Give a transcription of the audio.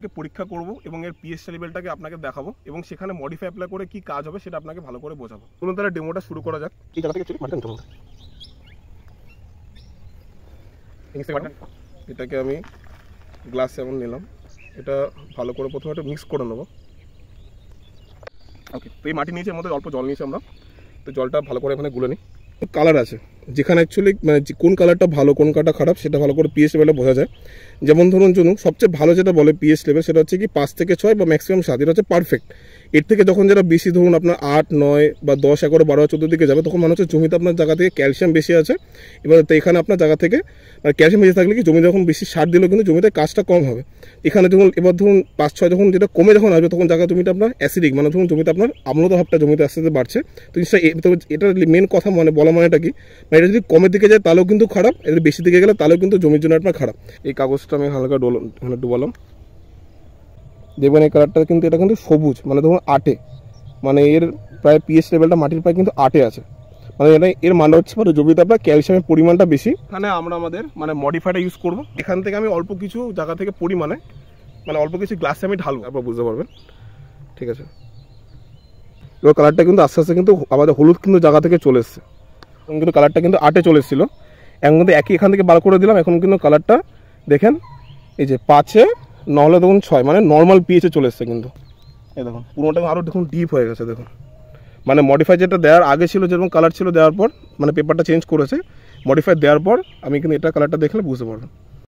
পরীক্ষা করব এবং এর পিএইচ লেভেলটাকে আপনাকে দেখাবো এবং সেখানে মডিফাই অ্যাপ্লাই করে কি কাজ হবে সেটা আপনাকে ভালো করে বোঝাবো। চলুন তাহলে ডেমোটা শুরু করা যাক। এই জায়গা থেকে চলি মার্টিন চলুন। এটাকে আমি গ্লাস এমন নিলাম, এটা ভালো করে প্রথমে একটা মিক্স করে নেবো। ওকে, তো এই মাটি নিয়েছি, এর মধ্যে অল্প জল নিয়েছি আমরা, তো জলটা ভালো করে এখানে গুলে নিই। কালার আছে যেখানে অ্যাকচুয়ালি মানে কোন কালারটা ভালো কোন কালারটা খারাপ সেটা ভালো করে পিএইচ লেভেলে বোঝা যায়। যেমন ধরুন সবচেয়ে ভালো যেটা বলে পিএইচ লেভেল সেটা হচ্ছে কি 5 থেকে 6 বা ম্যাক্সিমাম 7, এটা হচ্ছে পারফেক্ট। এর থেকে যখন যেটা বেশি ধরুন আপনার 8, 9 বা 10, 11, 12, 14 দিকে যাবে তখন মনে হচ্ছে জমিতে আপনার জায়গা থেকে ক্যালসিয়াম বেশি আছে। এবার তো এখানে আপনার জায়গা থেকে ক্যালসিয়াম বেশি থাকলে কি জমি যখন বেশি সার দিলেও কিন্তু জমিতে কাজটা কম হবে। এখানে যখন এবার ধরুন 5, 6 যখন যেটা কমে যখন আসবে তখন জায়গা জমিটা আপনার অ্যাসিডিক, মানে ধরুন জমিতে আপনার আম্লতা ভাবটা জমিতে আস্তে আস্তে বাড়ছে। তো এটা মেন কথা বলা মানেটা কি, মানে এটা যদি কমের দিকে যায় তাহলেও কিন্তু খারাপ, এটা বেশি দিকে গেলে তাহলেও কিন্তু জমির জন্য আপনার খারাপ। এই কাগজটা আমি হালকা ডুবালাম, দেখবেন এই কালারটা কিন্তু এটা কিন্তু সবুজ, মানে ধরুন 8-এ, মানে এর প্রায় পিএইচ লেভেলটা মাটির প্রায় কিন্তু 8-এ আছে। মানে এটা এর মানে হচ্ছে জমিতে আপনার ক্যালসিয়ামের পরিমাণটা বেশি। এখানে আমরা আমাদের মানে মডিফাইটা ইউজ করব। এখান থেকে আমি অল্প কিছু জায়গা থেকে পরিমাণে মানে অল্প কিছু গ্লাসে আমি ঢালবো, আপনারা বুঝতে পারবেন। ঠিক আছে, এবার কালারটা কিন্তু আস্তে আস্তে কিন্তু আমাদের হলুদ কিন্তু জায়গা থেকে চলে এসছে, কিন্তু কালারটা কিন্তু 8-এ চলে এসেছিলো। এখন কিন্তু একই এখান থেকে বার করে দিলাম, এখন কিন্তু কালারটা দেখেন এই যে 5-এ, নাহলে দেখুন 6, মানে নর্মাল পিএইচে চলে এসছে। কিন্তু এই দেখুন পুরোটা আরও দেখুন ডিপ হয়ে গেছে। দেখুন মানে মডিফাই যেটা দেওয়ার আগে ছিল যেরকম কালার ছিল, দেওয়ার পর মানে পেপারটা চেঞ্জ করেছে, মডিফাই দেওয়ার পর আমি কিন্তু এটা কালারটা দেখলে বুঝতে পারবেন।